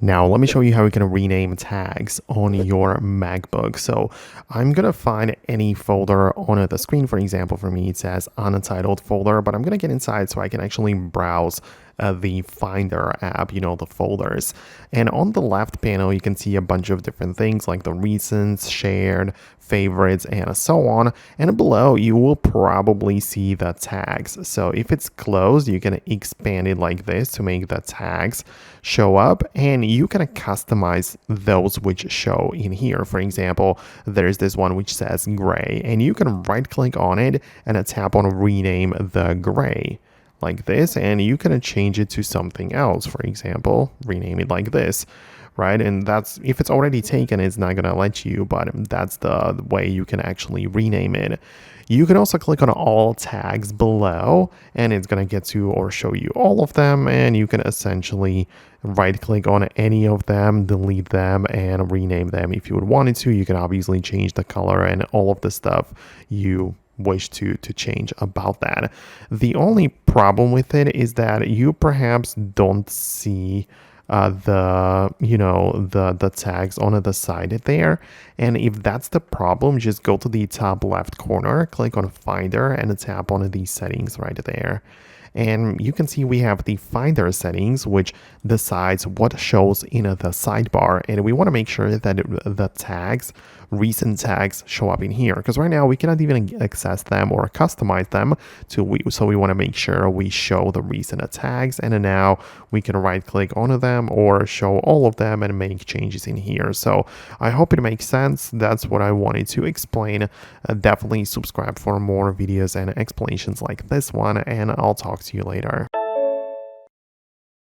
Now, let me show you how you can rename tags on your MacBook. So I'm going to find any folder on the screen. For example, for me, it says untitled folder, but I'm going to get inside so I can actually browse the Finder app, the folders. And on the left panel, you can see a bunch of different things like the recents, shared, favorites, and so on. And below, you will probably see the tags. So if it's closed, you can expand it like this to make the tags show up, and you can customize those which show in here. For example, there's this one which says gray, and you can right click on it and tap on rename the gray like this, and you can change it to something else. For example, rename it like this, right? And that's, if it's already taken, it's not gonna let you, but that's the way you can actually rename it. You can also click on all tags below, and it's gonna get to or show you all of them, and you can essentially right click on any of them, delete them, and rename them if you would want it to. You can obviously change the color and all of the stuff you wish to change about that. The only problem with it is that you perhaps don't see the tags on the side there. And if that's the problem, just go to the top left corner, click on Finder, and tap on the settings right there. And you can see we have the Finder settings, which decides what shows in the sidebar. And we want to make sure that the tags, recent tags, show up in here, because right now we cannot even access them or customize them. So we want to make sure we show the recent tags, and then now we can right click on them or show all of them and make changes in here. So I hope it makes sense. That's what I wanted to explain. Definitely subscribe for more videos and explanations like this one, and I'll talk to you later.